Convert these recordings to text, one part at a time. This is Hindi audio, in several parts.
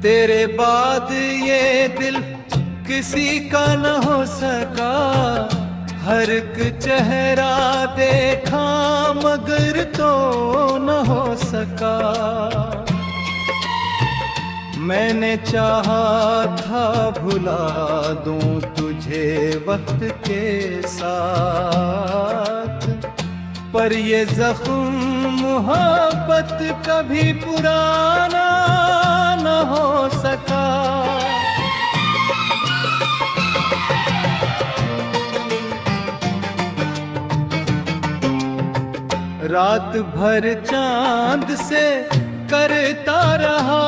तेरे बाद ये दिल किसी का न हो सका, हर एक चेहरा देखा मगर तो न हो सका। मैंने चाहा था भुला दूं तुझे वक्त के साथ, पर ये जख्म मोहब्बत कभी पुराना न हो सका। रात भर चांद से करता रहा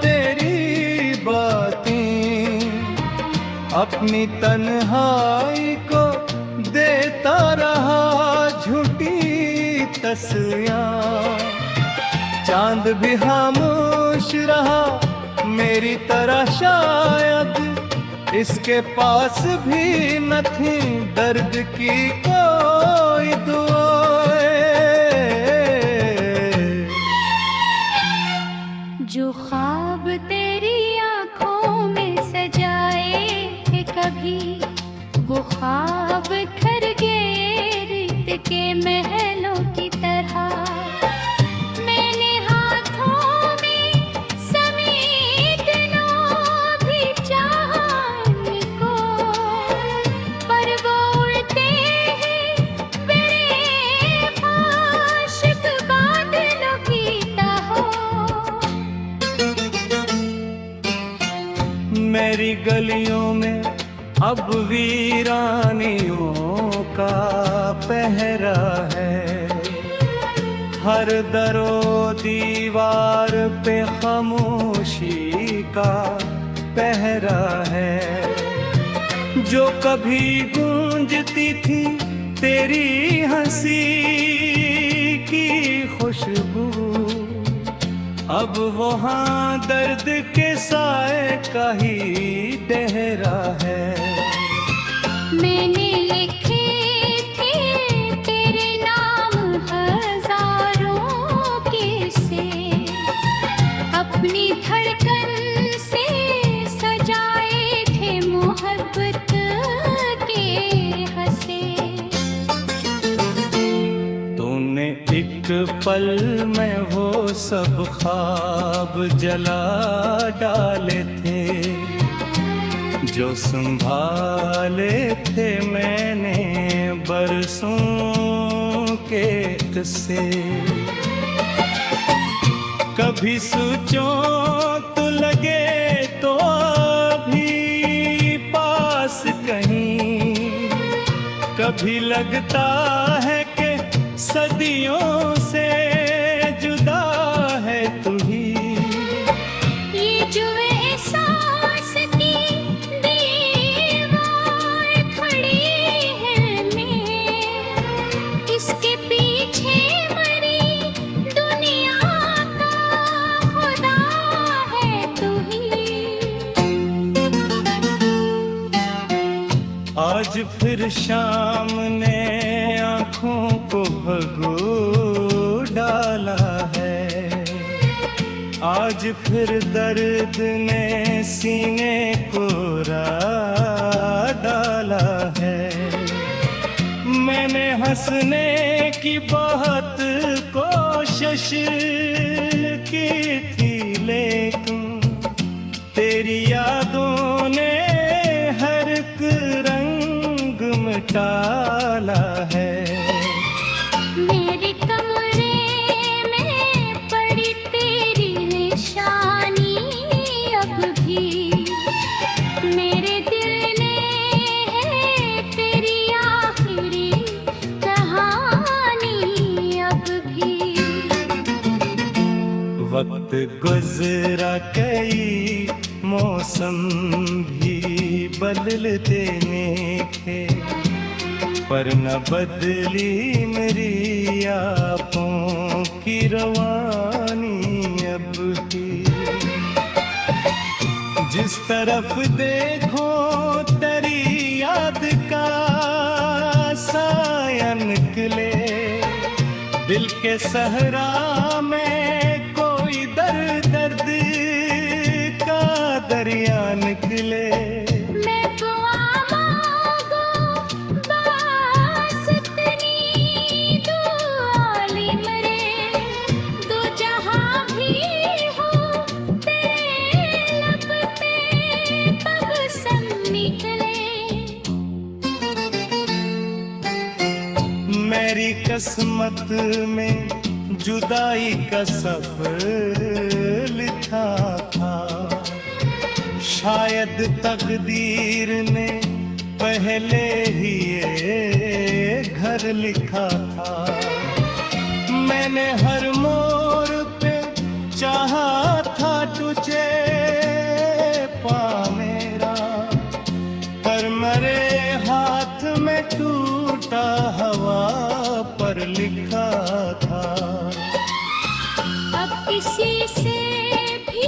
तेरी बातें, अपनी तन्हाई को देता रहा झूठी तस्वीरें। चांद भी खामोश रहा मेरी तरह शायद, इसके पास भी न थी दर्द की कोई दुआएं। जो ख्वाब तेरी आंखों में सजाए थे कभी, वो ख्वाब खर गए रेत के महलों की तरह। मैंने हाथों में समेट लो भी चाहा इनको, पर वो उड़ते हैं मेरे आशिक बादलों की तरह। मेरी गलियों में अब वीरानियों का पहरा है, हर दरो दीवार पे खामोशी का पहरा है। जो कभी गूंजती थी तेरी हंसी की खुशबू, अब वहाँ दर्द के साए का ही डहरा है। मैंने लिखे थे तेरे नाम हजारों किस्से, अपनी धड़कन से सजाए थे मोहब्बत के हंसे। तूने एक पल में वो सब ख्वाब जला डाले थे, जो संभाले थे मैंने बरसों के किस्से। कभी सोचूं तो लगे तो अभी पास कहीं, कभी लगता है कि सदियों से जुदा है तू ही। ये जो एहसास की दीवार खड़ी है मैं, इसके पीछे मरी दुनिया का खुदा है तू ही। आज फिर शाम ने आँखों को भगो डाला है, आज फिर दर्द ने सीने को रा डाला है। मैंने हंसने की बहुत कोशिश की थी, लेकिन तेरी यादों ने हर एक रंग मिटाला है। मेरे कमरे में पड़ी तेरी निशानी अब भी, मेरे दिल ने है तेरी आखिरी कहानी अब भी। वक्त गुजरा कई मौसम भी बदलते थे, पर न बदली मेरी आँखों की रवानी अब भी। जिस तरफ देखो तेरी याद का साया निकले, दिल के सहरा में कोई दर्द कलियां निकले। मैं दुआ मांगू बस इतनी, दुआली मरे दो जहां भी हो, तेरे लब पे बबसम निकले। मेरी किस्मत में जुदाई का सफर लिखा था, शायद तकदीर ने पहले ही ये घर लिखा था। मैंने हर मोड़ पे चाहा था तुझे पा मेरा, पर मेरे हाथ में टूटा हवा पर लिखा था। अब किसी से भी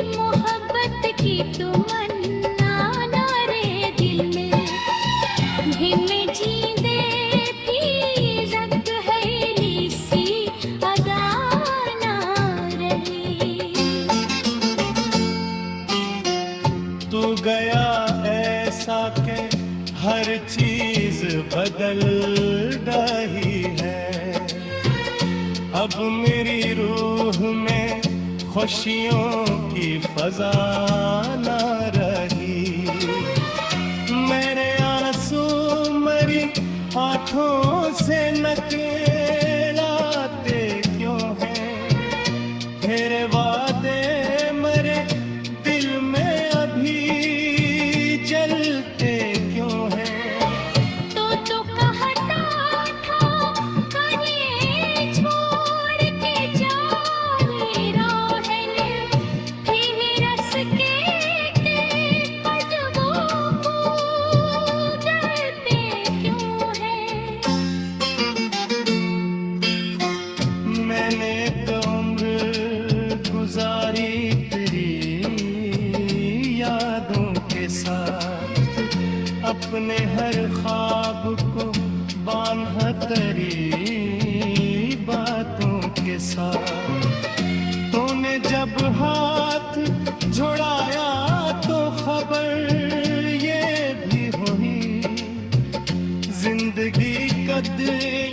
मोहब्बत की तमन्ना ना रे दिल में, हिम जींदे भी रंग है सी अदा ना रही। तू गया ऐसा के हर चीज बदल रही है, अब मेरी रूह में खुशियों की फजा ना रही। मेरे आंसू मेरी आंखों से नकलाते क्यों हैं, तेरे वादे मेरे दिल में अभी जलते क्यों हैं। तो कहता था कहीं छोड़ के जा मेरा है, फिर रस के कदमों को डरते क्यों हैं। मैंने तो उम्र गुजारी तेरी यादों के साथ, अपने हर ख्वाब को बांधा तेरी बातों के साथ। तूने जब हाथ छुड़ाया तो खबर ये भी हुई, जिंदगी कद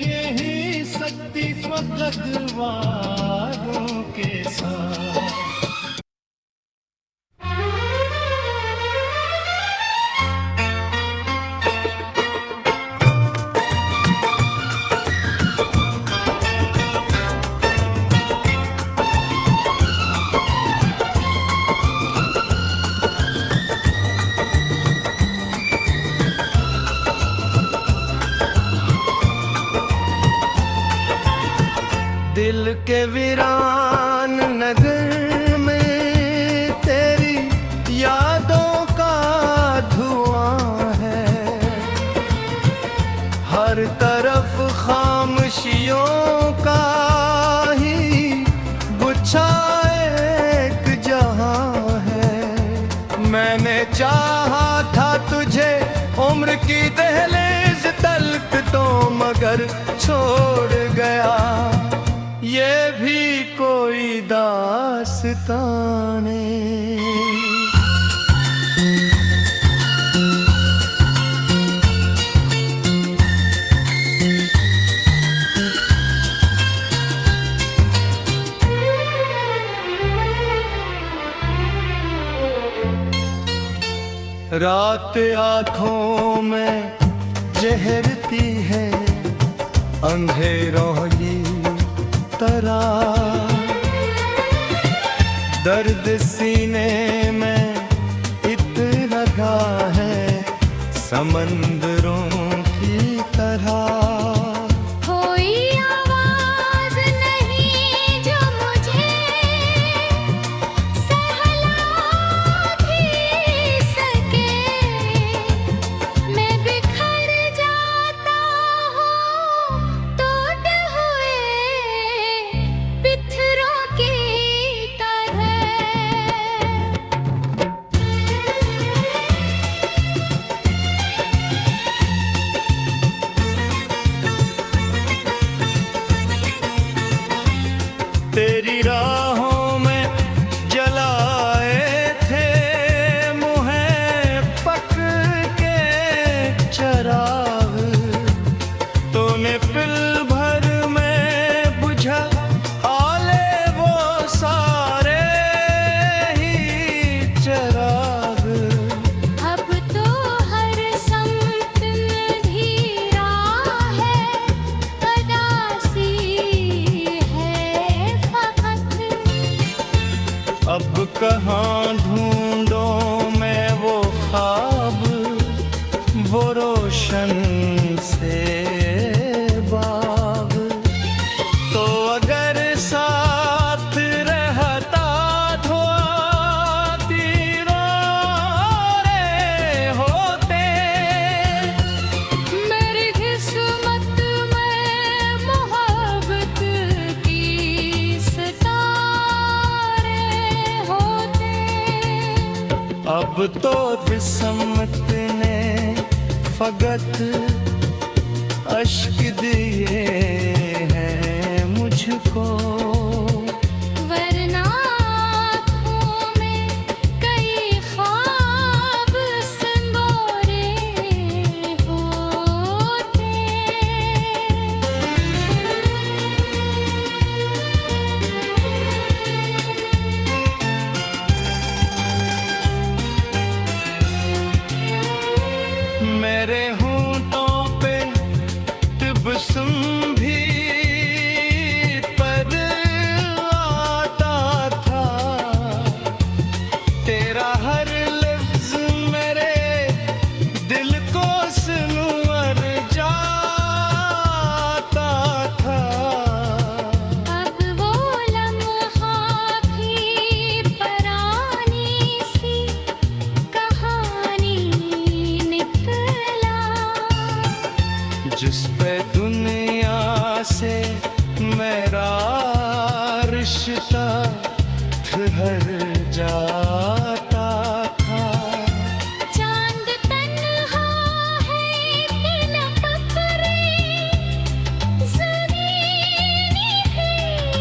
यही सकती फकत वादों के साथ। दिल के वीरान नगर में तेरी यादों का धुआं है, हर तरफ खामोशियों का ही गुच्छा एक जहां है। मैंने चाहा था तुझे उम्र की दहलीज तलक तो मगर छोड़ गया, ये भी कोई दास्ताने। रात आँखों में जहरती है अंधेरों की तरह, दर्द सीने में इतना लगा है समंदरों की तरह। कोई आवाज नहीं जो मुझे सहला भी सके, मैं बिखर जाता हूँ टूट हुए पत्थरों की तरह। अब कहाँ ढूंढूं मैं वो ख्वाब, वो रोशन से बाग। तो अगर साथ रहता धोती रे होते, मेरी किस्मत में मोहब्बत की सितारे होते। अब तो किस्मत ने फकत अश्क दिए हैं मुझको, वरना आँखों में कई ख्वाब संजोरे होते। मेरे होंठों पे तबस्सुम भी पर आता था, तेरा हर लफ्ज मेरे दिल को सुनवर जाता था। अब वो लम्हा भी परानी सी कहानी निकला, जिस पे दुनिया से मेरा रिश्ता ठहर जाता था। चांद तन्हा है कि लपक रे, ज़मीनी है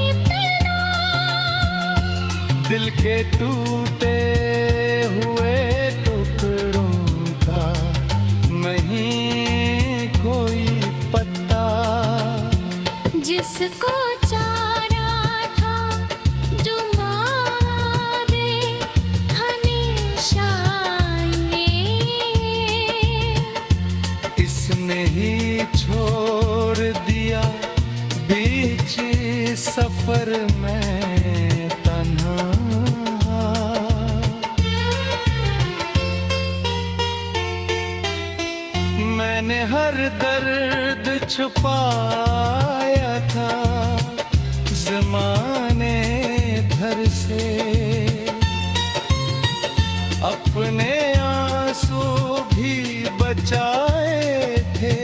इब्तिला। दिल के टूटे हुए टुकड़ों का नहीं कोई पता, जिसको चारा था जो मारे हमेशा ये, इसने ही छोड़ दिया बीच सफर में तन्हा। मैंने हर दर्द छुपाया था ज़माने भर से, अपने आंसू भी बचाए थे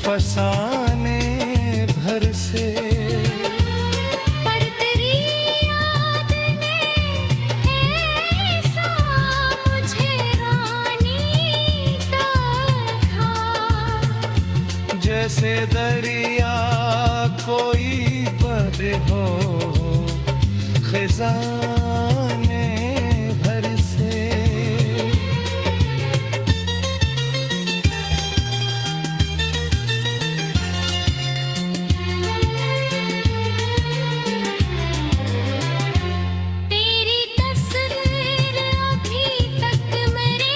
फसाने भर से। पर तेरी याद ने ऐसा मुझे रानी तका, जैसे दरिया कोई बद हो खजाने भर से। तेरी तस्वीर अभी तक मेरे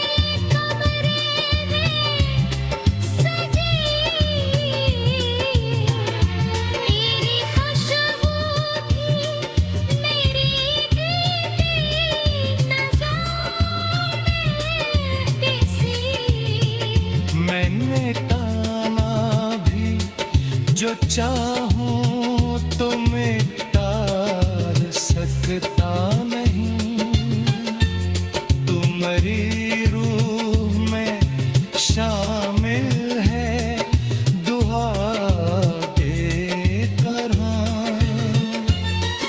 कमरे में सजी, तेरी खुशबू भी मेरी दीदी नज़रों में बसी। मैंने ताना भी जो चाहूं तो मिटा सकता नहीं, तू मेरी रूह में शामिल है दुआ के तरह।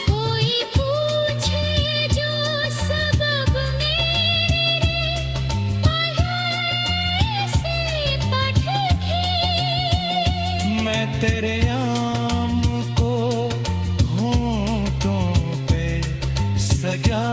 कोई पूछे जो सबब मेरे ऐसे पटके, मैं तेरे आम को होंठों पे सजा